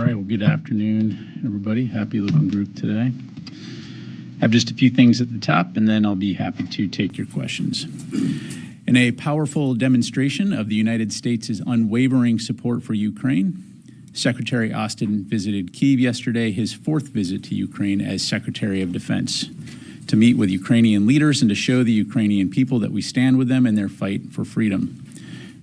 right, well, good afternoon, everybody. Happy looking group today. I have just a few things at the top, and then I'll be happy to take your questions. In a powerful demonstration of the United States' unwavering support for Ukraine, Secretary Austin visited Kyiv yesterday, his fourth visit to Ukraine as Secretary of Defense, to meet with Ukrainian leaders and to show the Ukrainian people that we stand with them in their fight for freedom.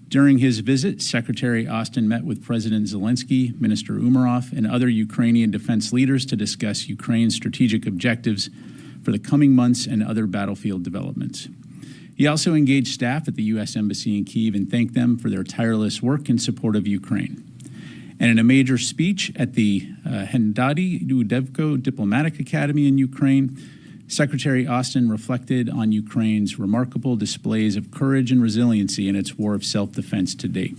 During his visit, Secretary Austin met with President Zelensky, Minister Umerov, and other Ukrainian defense leaders to discuss Ukraine's strategic objectives for the coming months and other battlefield developments. He also engaged staff at the U.S. Embassy in Kyiv and thanked them for their tireless work in support of Ukraine. And in a major speech at the Hendadi Udevko Diplomatic Academy in Ukraine, Secretary Austin reflected on Ukraine's remarkable displays of courage and resiliency in its war of self-defense to date.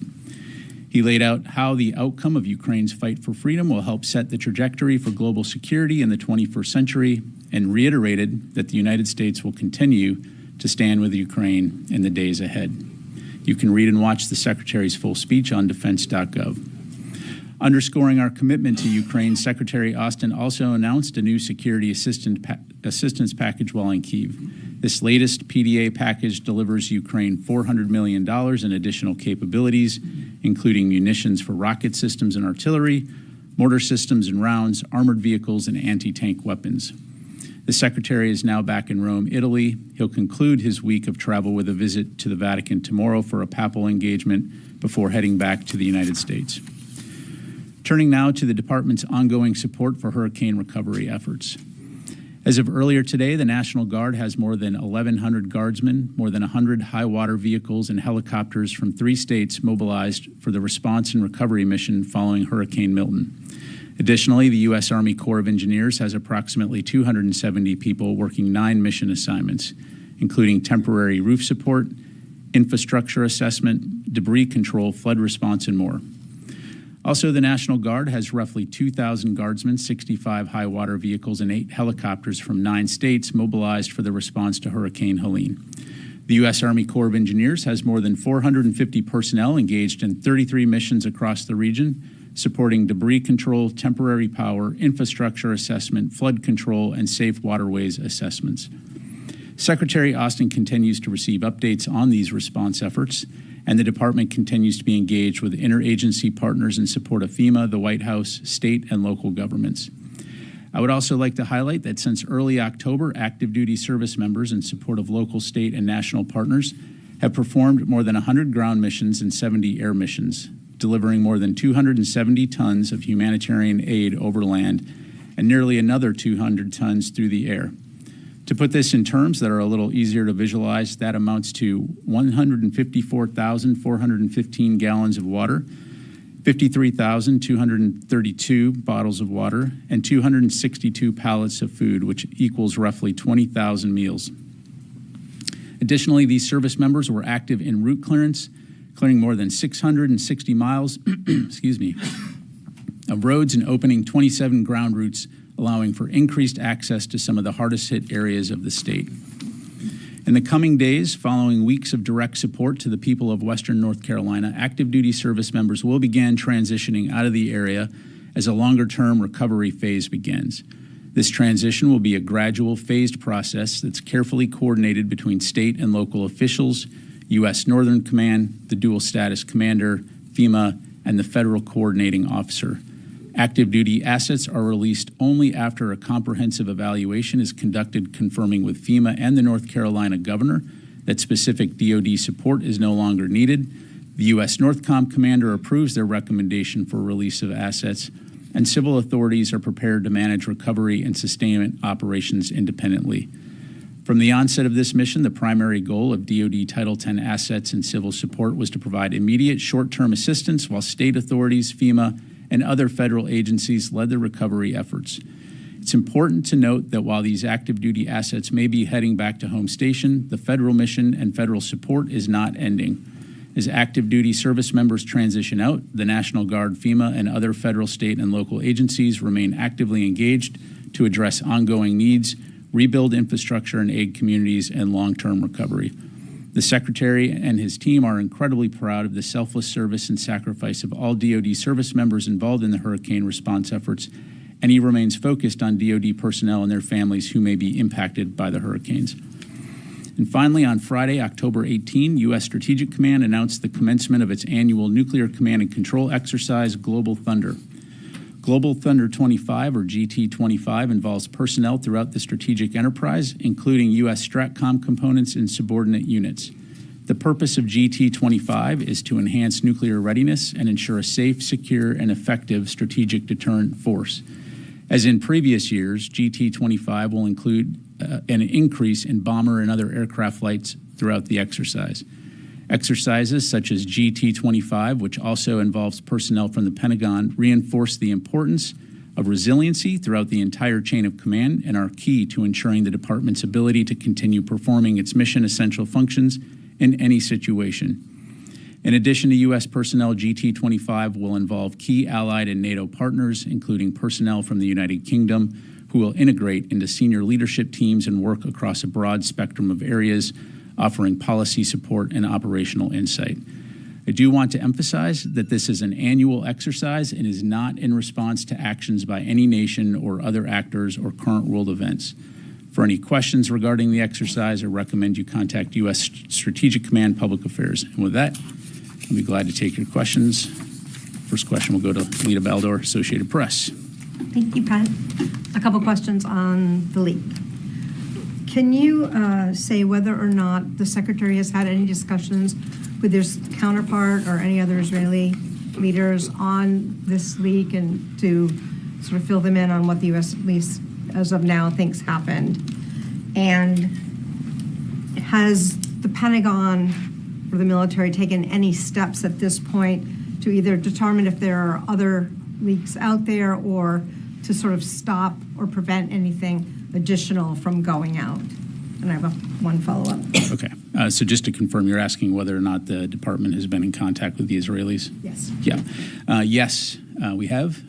He laid out how the outcome of Ukraine's fight for freedom will help set the trajectory for global security in the 21st century and reiterated that the United States will continue to stand with Ukraine in the days ahead. You can read and watch the Secretary's full speech on defense.gov. Underscoring our commitment to Ukraine, Secretary Austin also announced a new security assistance package while in Kyiv. This latest PDA package delivers Ukraine $400 million in additional capabilities, including munitions for rocket systems and artillery, mortar systems and rounds, armored vehicles, and anti-tank weapons. The Secretary is now back in Rome, Italy. He'll conclude his week of travel with a visit to the Vatican tomorrow for a papal engagement before heading back to the United States. Turning now to the department's ongoing support for hurricane recovery efforts. As of earlier today, the National Guard has more than 1,100 guardsmen, more than 100 high-water vehicles, and helicopters from 3 states mobilized for the response and recovery mission following Hurricane Milton. Additionally, the U.S. Army Corps of Engineers has approximately 270 people working 9 mission assignments, including temporary roof support, infrastructure assessment, debris control, flood response, and more. Also, the National Guard has roughly 2,000 guardsmen, 65 high-water vehicles, and 8 helicopters from 9 states mobilized for the response to Hurricane Helene. The U.S. Army Corps of Engineers has more than 450 personnel engaged in 33 missions across the region, supporting debris control, temporary power, infrastructure assessment, flood control, and safe waterways assessments. Secretary Austin continues to receive updates on these response efforts, and the department continues to be engaged with interagency partners in support of FEMA, the White House, state, and local governments. I would also like to highlight that since early October, active duty service members in support of local, state, and national partners have performed more than 100 ground missions and 70 air missions, delivering more than 270 tons of humanitarian aid over land and nearly another 200 tons through the air. To put this in terms that are a little easier to visualize, that amounts to 154,415 gallons of water, 53,232 bottles of water, and 262 pallets of food, which equals roughly 20,000 meals. Additionally, these service members were active in route clearance, clearing more than 660 miles of roads and opening 27 ground routes, allowing for increased access to some of the hardest hit areas of the state. In the coming days, following weeks of direct support to the people of Western North Carolina, active duty service members will begin transitioning out of the area as a longer-term recovery phase begins. This transition will be a gradual, phased process that's carefully coordinated between state and local officials, U.S. Northern Command, the dual status commander, FEMA, and the federal coordinating officer. Active duty assets are released only after a comprehensive evaluation is conducted confirming with FEMA and the North Carolina governor that specific DoD support is no longer needed. The U.S. NORTHCOM commander approves their recommendation for release of assets, and civil authorities are prepared to manage recovery and sustainment operations independently. From the onset of this mission, the primary goal of DoD Title X assets and civil support was to provide immediate short-term assistance while state authorities, FEMA, and other federal agencies led the recovery efforts. It's important to note that while these active duty assets may be heading back to home station, the federal mission and federal support is not ending. As active duty service members transition out, the National Guard, FEMA, and other federal, state, and local agencies remain actively engaged to address ongoing needs, rebuild infrastructure and aid communities, and long-term recovery. The Secretary and his team are incredibly proud of the selfless service and sacrifice of all DoD service members involved in the hurricane response efforts, and he remains focused on DoD personnel and their families who may be impacted by the hurricanes. And finally, on Friday, October 18, U.S. Strategic Command announced the commencement of its annual Nuclear Command and Control exercise, Global Thunder. Global Thunder 25, or GT-25, involves personnel throughout the strategic enterprise, including U.S. STRATCOM components and subordinate units. The purpose of GT-25 is to enhance nuclear readiness and ensure a safe, secure, and effective strategic deterrent force. As in previous years, GT-25 will include an increase in bomber and other aircraft flights throughout the exercise. Exercises such as GT-25, which also involves personnel from the Pentagon, reinforce the importance of resiliency throughout the entire chain of command and are key to ensuring the department's ability to continue performing its mission-essential functions in any situation. In addition to U.S. personnel, GT-25 will involve key allied and NATO partners, including personnel from the United Kingdom, who will integrate into senior leadership teams and work across a broad spectrum of areas, offering policy support and operational insight. I do want to emphasize that this is an annual exercise and is not in response to actions by any nation or other actors or current world events. For any questions regarding the exercise, I recommend you contact U.S. Strategic Command Public Affairs. And with that, I'll be glad to take your questions. First question will go to Lita Baldor, Associated Press. Thank you, Pat. A couple questions on the leak. Can you say whether or not the Secretary has had any discussions with his counterpart or any other Israeli leaders on this leak and to sort of fill them in on what the U.S., at least as of now, thinks happened? And has the Pentagon or the military taken any steps at this point to either determine if there are other leaks out there or to sort of stop or prevent anything additional from going out? And I have one follow-up. Okay. So just to confirm, you're asking whether or not the department has been in contact with the Israelis? Yes. Yeah. Yes, we have,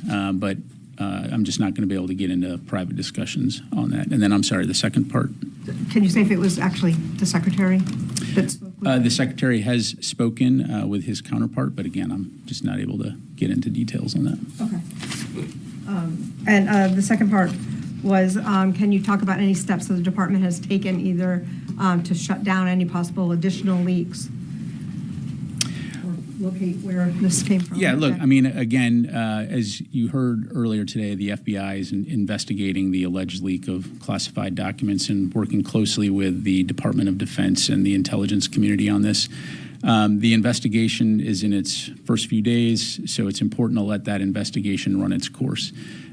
but I'm just not going to be able to get into private discussions on that. And then, I'm sorry, the second part? Can you say if it was actually the Secretary that spoke with the Secretary has spoken with his counterpart, but again, I'm just not able to get into details on that. Okay. And the second part was, can you talk about any steps that the department has taken either to shut down any possible additional leaks or locate where this came from? Yeah, look, I mean, again, as you heard earlier today, the FBI is investigating the alleged leak of classified documents and working closely with the Department of Defense and the intelligence community on this. The investigation is in its first few days, so it's important to let that investigation run its course.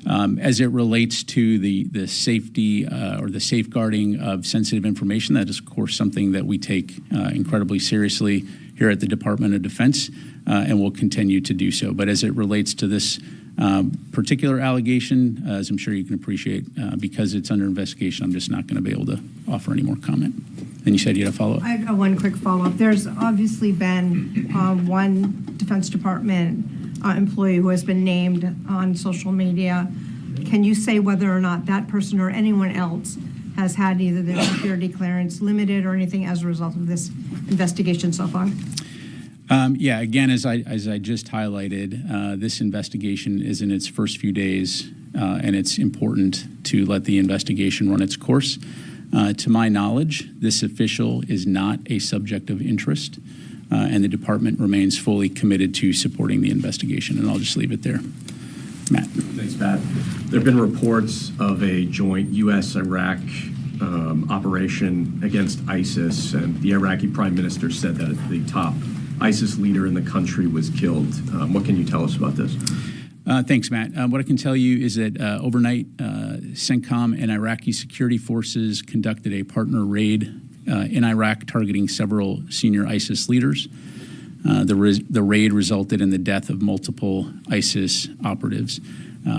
As it relates to the safety or the safeguarding of sensitive information, that is, of course, something that we take incredibly seriously here at the Department of Defense, and will continue to do so. But as it relates to this particular allegation, as I'm sure you can appreciate, because it's under investigation, I'm just not going to be able to offer any more comment. And you said you had a follow-up? I've got one quick follow-up. There's obviously been one Defense Department employee who has been named on social media. Can you say whether or not that person or anyone else has had either their security clearance limited or anything as a result of this investigation so far? Yeah, again, as I just highlighted, this investigation is in its first few days, and it's important to let the investigation run its course. To my knowledge, this official is not a subject of interest, and the department remains fully committed to supporting the investigation, and I'll just leave it there. Matt. Thanks, Pat. There have been reports of a joint U.S.-Iraq operation against ISIS, and the Iraqi prime minister said that the top ISIS leader in the country was killed. What can you tell us about this? Thanks, Matt. What I can tell you is that overnight, CENTCOM and Iraqi security forces conducted a partner raid in Iraq targeting several senior ISIS leaders. The raid resulted in the death of multiple ISIS operatives.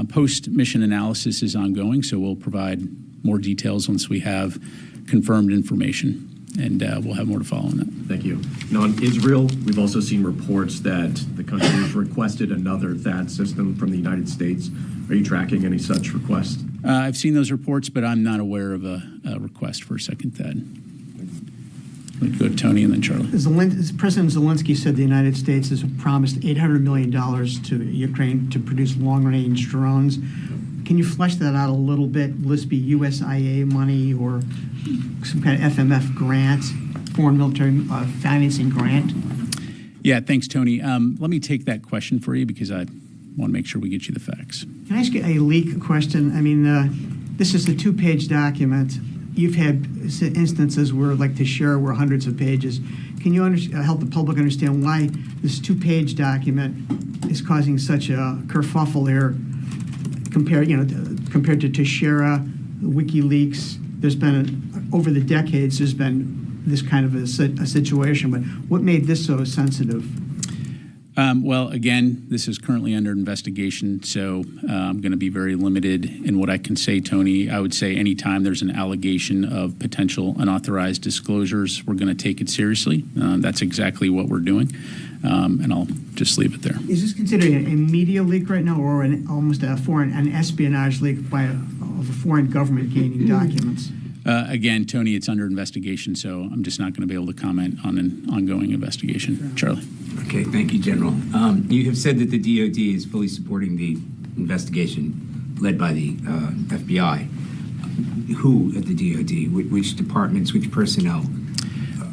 Post-mission analysis is ongoing, so we'll provide more details once we have confirmed information, and we'll have more to follow on that. Thank you. Now, in Israel, we've also seen reports that the country has requested another THAAD system from the United States. Are you tracking any such requests? I've seen those reports, but I'm not aware of a request for a second THAAD. Let's go to Tony and then Charlie. President Zelensky said the United States has promised $800 million to Ukraine to produce long-range drones. Can you flesh that out a little bit? Will this be USIA money or some kind of FMF grant, foreign military financing grant? Yeah, thanks, Tony. Let me take that question for you because I want to make sure we get you the facts. Can I ask you a leak question? I mean, this is a 2-page document. You've had instances where, like Teixeira, were hundreds of pages. Can you help the public understand why this 2-page document is causing such a kerfuffle here compared to Teixeira, WikiLeaks? There's been, over the decades, there's been this kind of a situation, but what made this so sensitive? Well, again, this is currently under investigation, so I'm going to be very limited in what I can say, Tony. I would say anytime there's an allegation of potential unauthorized disclosures, we're going to take it seriously. That's exactly what we're doing, and I'll just leave it there. Is this considered a media leak right now, or almost an espionage leak of a foreign government gaining documents? Again, Tony, it's under investigation, so I'm just not going to be able to comment on an ongoing investigation. Charlie. Okay, thank you, General. You have said that the DoD is fully supporting the investigation led by the FBI. Who at the DoD? Which departments, which personnel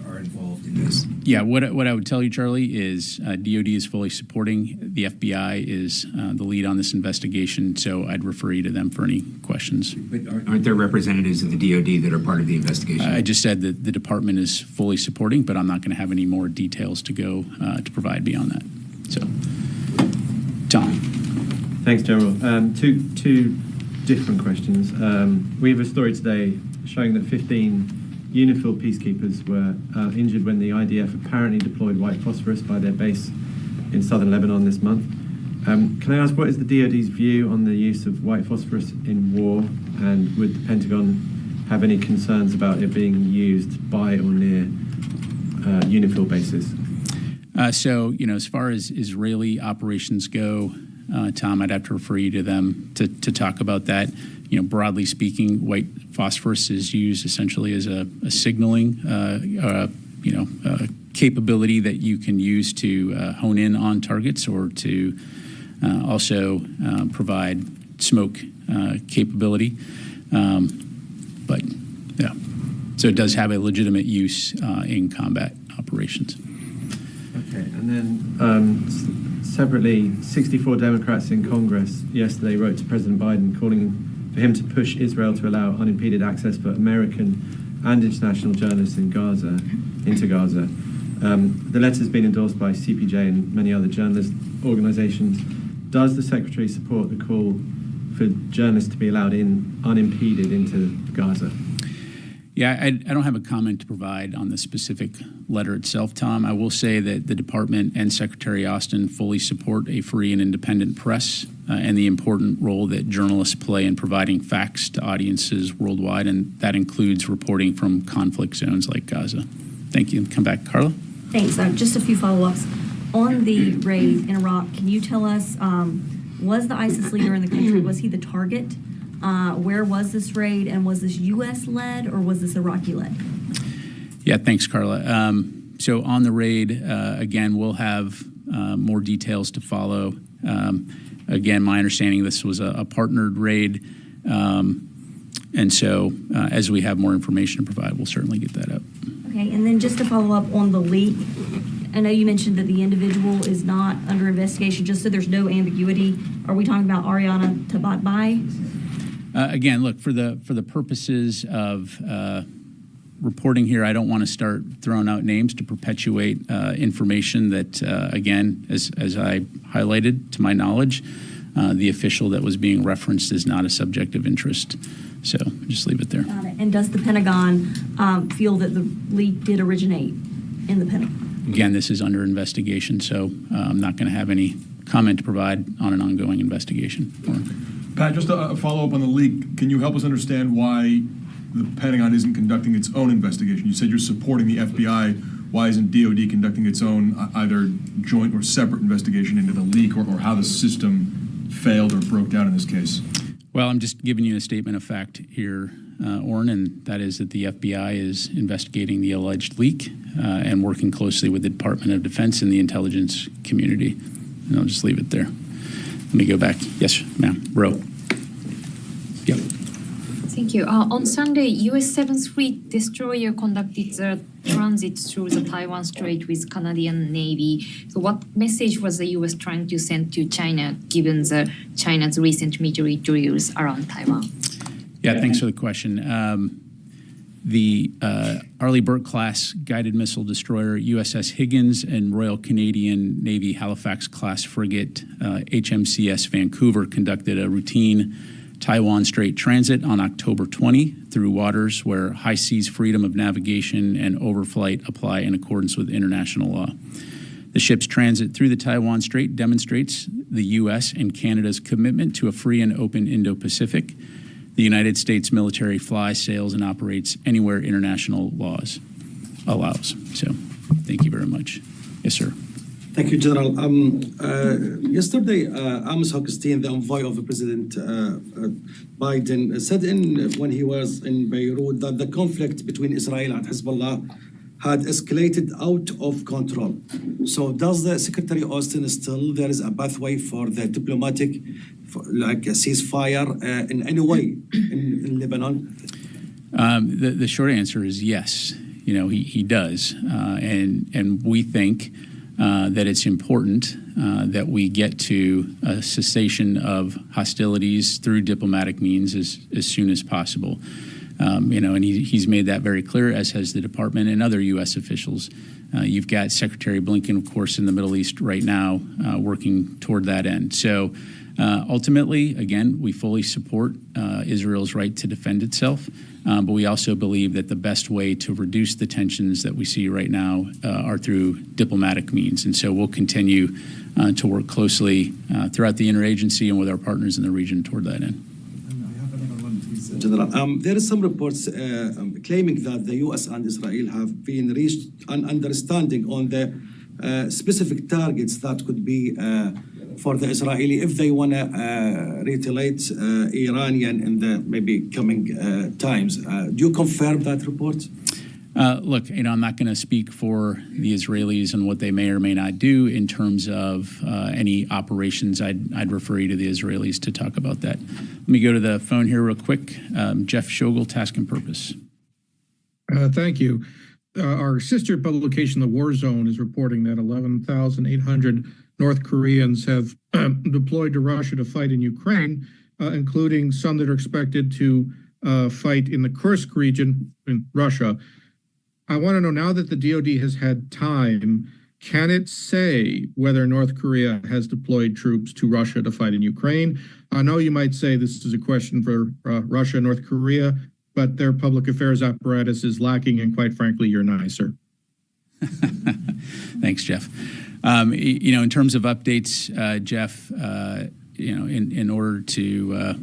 are involved in this? Yeah, what I would tell you, Charlie, is DoD is fully supporting. The FBI is the lead on this investigation, so I'd refer you to them for any questions. But aren't there representatives of the DoD that are part of the investigation? I just said that the department is fully supporting, but I'm not going to have any more details to go to provide beyond that. So, Tom. Thanks, General. Two different questions. We have a story today showing that 15 UNIFIL peacekeepers were injured when the IDF apparently deployed white phosphorus by their base in southern Lebanon this month. Can I ask, what is the DoD's view on the use of white phosphorus in war, and would the Pentagon have any concerns about it being used by or near UNIFIL bases? So, as far as Israeli operations go, Tom, I'd have to refer you to them to talk about that. Broadly speaking, white phosphorus is used essentially as a signaling, capability that you can use to hone in on targets or to also provide smoke capability. But yeah, so it does have a legitimate use in combat operations. Okay, and then separately, 64 Democrats in Congress yesterday wrote to President Biden calling for him to push Israel to allow unimpeded access for American and international journalists into Gaza. The letter has been endorsed by CPJ and many other journalist organizations. Does the Secretary support the call for journalists to be allowed in unimpeded into Gaza? Yeah, I don't have a comment to provide on the specific letter itself, Tom. I will say that the Department and Secretary Austin fully support a free and independent press and the important role that journalists play in providing facts to audiences worldwide, and that includes reporting from conflict zones like Gaza. Thank you. Come back, Carla. Thanks. Just a few follow-ups. On the raid in Iraq, can you tell us, was the ISIS leader in the country, was he the target? Where was this raid, and was this U.S.-led or was this Iraqi-led? Yeah, thanks, Carla. So on the raid, again, we'll have more details to follow. Again, my understanding this was a partnered raid, and so as we have more information to provide, we'll certainly get that up. Okay, and then just to follow up on the leak, I know you mentioned that the individual is not under investigation, just so there's no ambiguity. Are we talking about Ariana Tabatbai? Again, look, for the purposes of reporting here, I don't want to start throwing out names to perpetuate information that, again, as I highlighted, to my knowledge, the official that was being referenced is not a subject of interest. So just leave it there. Got it. And does the Pentagon feel that the leak did originate in the Pentagon? Again, this is under investigation, so I'm not going to have any comment to provide on an ongoing investigation. Pat, just a follow-up on the leak. Can you help us understand why the Pentagon isn't conducting its own investigation? You said you're supporting the FBI. Why isn't DoD conducting its own either joint or separate investigation into the leak or how the system failed or broke down in this case? Well, I'm just giving you a statement of fact here, Orrin, and that is that the FBI is investigating the alleged leak and working closely with the Department of Defense and the intelligence community. And I'll just leave it there. Let me go back. Yes, ma'am. Ro. Yep. Thank you. On Sunday, U.S. 7th Fleet destroyer conducted the transit through the Taiwan Strait with Canadian Navy. So what message was the U.S. trying to send to China, given China's recent military drills around Taiwan? Yeah, thanks for the question. The Arleigh Burke-class guided missile destroyer USS Higgins and Royal Canadian Navy Halifax-class frigate HMCS Vancouver conducted a routine Taiwan Strait transit on October 20 through waters where high seas freedom of navigation and overflight apply in accordance with international law. The ship's transit through the Taiwan Strait demonstrates the U.S. and Canada's commitment to a free and open Indo-Pacific. The United States military flies, sails, and operates anywhere international laws allows. So, thank you very much. Yes, sir. Thank you, General. Yesterday, Amos Hochstein, the envoy of President Biden, said when he was in Beirut that the conflict between Israel and Hezbollah had escalated out of control. So does the Secretary Austin still there is a pathway for the diplomatic, like a ceasefire in any way in Lebanon? The short answer is yes. You know, he does. And we think that it's important that we get to a cessation of hostilities through diplomatic means as soon as possible. And he's made that very clear, as has the department and other U.S. officials. You've got Secretary Blinken, of course, in the Middle East right now, working toward that end. So ultimately, again, we fully support Israel's right to defend itself, but we also believe that the best way to reduce the tensions that we see right now are through diplomatic means. And so we'll continue to work closely throughout the interagency and with our partners in the region toward that end. General, there is some reports claiming that the U.S. and Israel have been reached an understanding on the specific targets that could be for the Israeli if they want to retaliate Iranian in the maybe coming times. Do you confirm that report? Look, I'm not going to speak for the Israelis and what they may or may not do in terms of any operations. I'd refer you to the Israelis to talk about that. Let me go to the phone here real quick. Jeff Shogel, Task and Purpose. Thank you. Our sister publication, The War Zone, is reporting that 11,800 North Koreans have deployed to Russia to fight in Ukraine, including some that are expected to fight in the Kursk region in Russia. I want to know, now that the DoD has had time, can it say whether North Korea has deployed troops to Russia to fight in Ukraine? I know you might say this is a question for Russia and North Korea, but their public affairs apparatus is lacking, and quite frankly, you're nicer. Thanks, Jeff. In terms of updates, Jeff, in order to,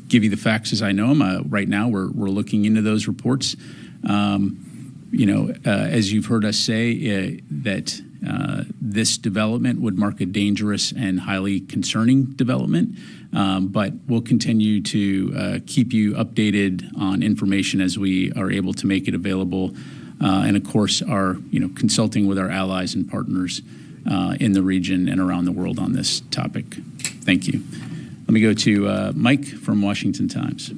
give you the facts as I know them, right now we're looking into those reports. As you've heard us say, that this development would mark a dangerous and highly concerning development, but we'll continue to keep you updated on information as we are able to make it available, and of course are consulting with our allies and partners in the region and around the world on this topic. Thank you. Let me go to Mike from Washington Times.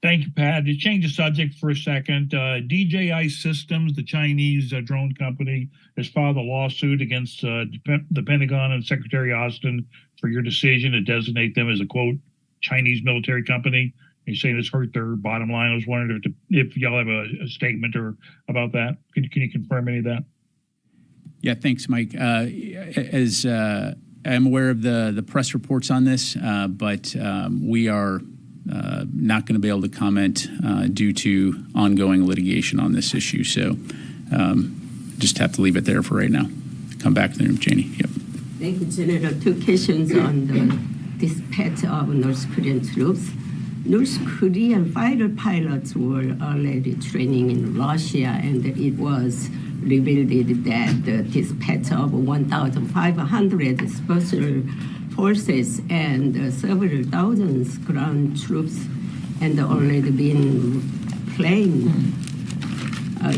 Thank you, Pat. To change the subject for a second, DJI Systems, the Chinese drone company, has filed a lawsuit against the Pentagon and Secretary Austin for your decision to designate them as a, quote, Chinese military company. You're saying it's hurt their bottom line. I was wondering if y'all have a statement or about that. Can you confirm any of that? Yeah, thanks, Mike. As I'm aware of the press reports on this, but we are not going to be able to comment due to ongoing litigation on this issue. So just have to leave it there for right now. Come back to the room, Janie. Yep. Thank you, General. Two questions on the dispatch of North Korean troops. North Korean fighter pilots were already training in Russia, and it was revealed that the dispatch of 1,500 special forces and several thousands ground troops and already been trained.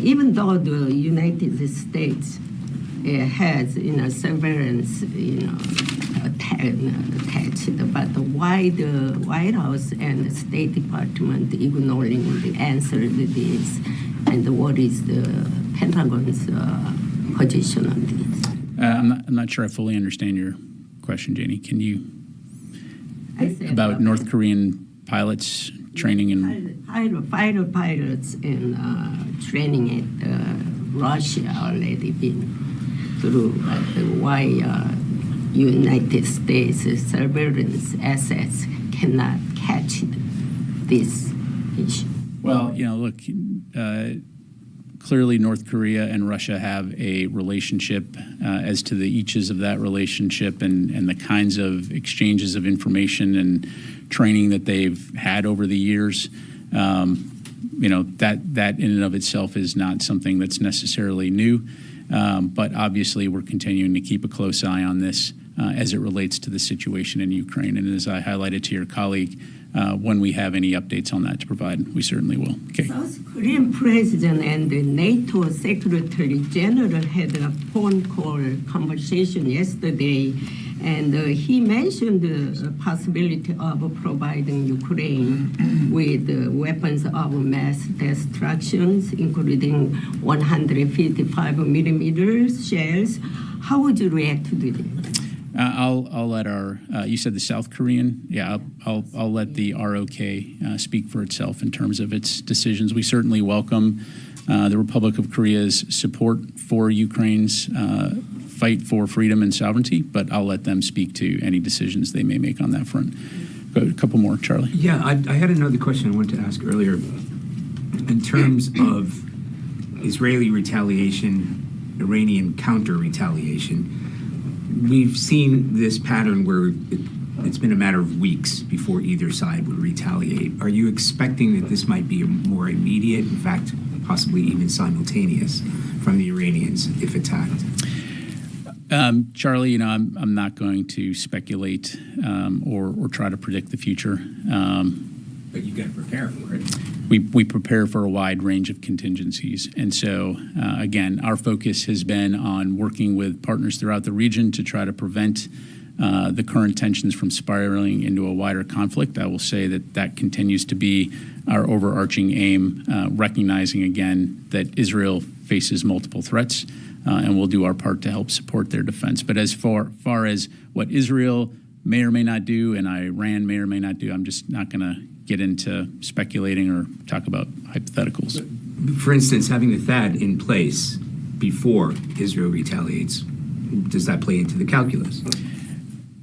Even though the United States has surveillance attached, but why the White House and the State Department ignoring the answer to this, and what is the Pentagon's position on this? I'm not sure I fully understand your question, Janie. Can you about North Korean pilots training in pilots and training at Russia already been through, but why United States surveillance assets cannot catch this issue? Well, look, clearly North Korea and Russia have a relationship. As to the eaches of that relationship and the kinds of exchanges of information and training that they've had over the years, that in and of itself is not something that's necessarily new. But obviously, we're continuing to keep a close eye on this as it relates to the situation in Ukraine. And as I highlighted to your colleague, when we have any updates on that to provide, we certainly will. Okay. South Korean president and the NATO Secretary General had a phone call conversation yesterday, and he mentioned the possibility of providing Ukraine with weapons of mass destruction, including 155 millimeter shells. How would you react to this? I'll let our, you said the South Korean? Yeah, I'll let the ROK speak for itself in terms of its decisions. We certainly welcome the Republic of Korea's support for Ukraine's fight for freedom and sovereignty, but I'll let them speak to any decisions they may make on that front. Go a couple more, Charlie. Yeah, I had another question I wanted to ask earlier. In terms of Israeli retaliation, Iranian counter-retaliation, we've seen this pattern where it's been a matter of weeks before either side would retaliate. Are you expecting that this might be more immediate, in fact, possibly even simultaneous, from the Iranians if attacked? Charlie, I'm not going to speculate or try to predict the future. But you got to prepare for it. We prepare for a wide range of contingencies. And so, again, our focus has been on working with partners throughout the region to try to prevent the current tensions from spiraling into a wider conflict. I will say that continues to be our overarching aim, recognizing, again, that Israel faces multiple threats, and we'll do our part to help support their defense. But as far as what Israel may or may not do and Iran may or may not do, I'm just not going to get into speculating or talk about hypotheticals. For instance, having the THAAD in place before Israel retaliates, does that play into the calculus?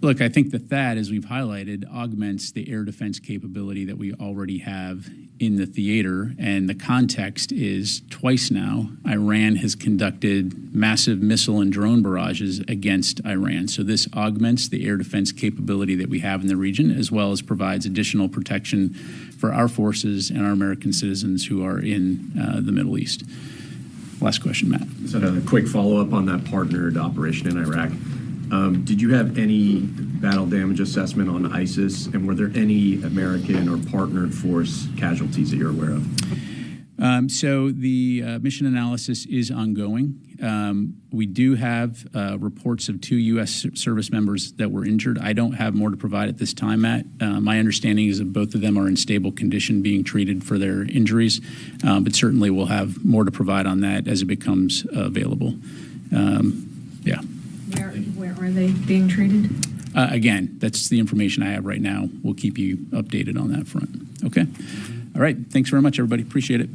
Look, I think the THAAD, as we've highlighted, augments the air defense capability that we already have in the theater. And the context is twice now, Iran has conducted massive missile and drone barrages against Iran. So this augments the air defense capability that we have in the region, as well as provides additional protection for our forces and our American citizens who are in the Middle East. Last question, Matt. So a quick follow-up on that partnered operation in Iraq. Did you have any battle damage assessment on ISIS, and were there any American or partnered force casualties that you're aware of? So the mission analysis is ongoing. We do have reports of 2 U.S. service members that were injured. I don't have more to provide at this time, Matt. My understanding is that both of them are in stable condition being treated for their injuries, but certainly we'll have more to provide on that as it becomes available. Yeah. Where are they being treated? Again, that's the information I have right now. We'll keep you updated on that front. Okay? All right. Thanks very much, everybody. Appreciate it.